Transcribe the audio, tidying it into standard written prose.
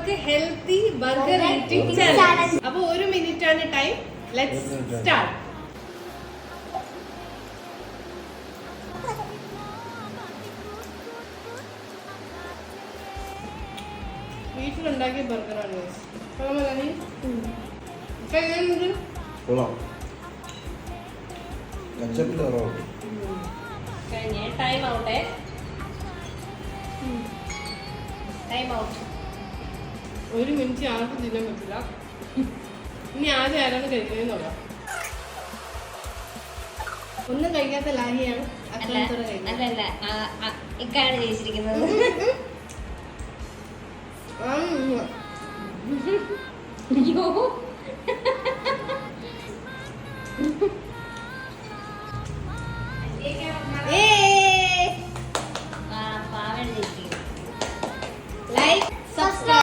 നമുക്ക് healthy burger eating challenge. അപ്പൊ 1 minute ആണ് ടൈം. Let's start. വീട്ടിലുണ്ടാക്കിയ ബർഗറാണ്. ടൈം ഔട്ടേ. Time out. 1 മിനിറ്റ് ആർക്കും തിന്നാൻ പറ്റില്ല. ഇനി ആദ്യം ആരാണ് കഴിക്കുന്നത് നോക്കാം. ഒന്നും കഴിക്കാത്ത ലാഹിയാണ്. അല്ലല്ല, ഇക്കാണ് ജയിച്ചിരിക്കുന്നത്. അയ്യോ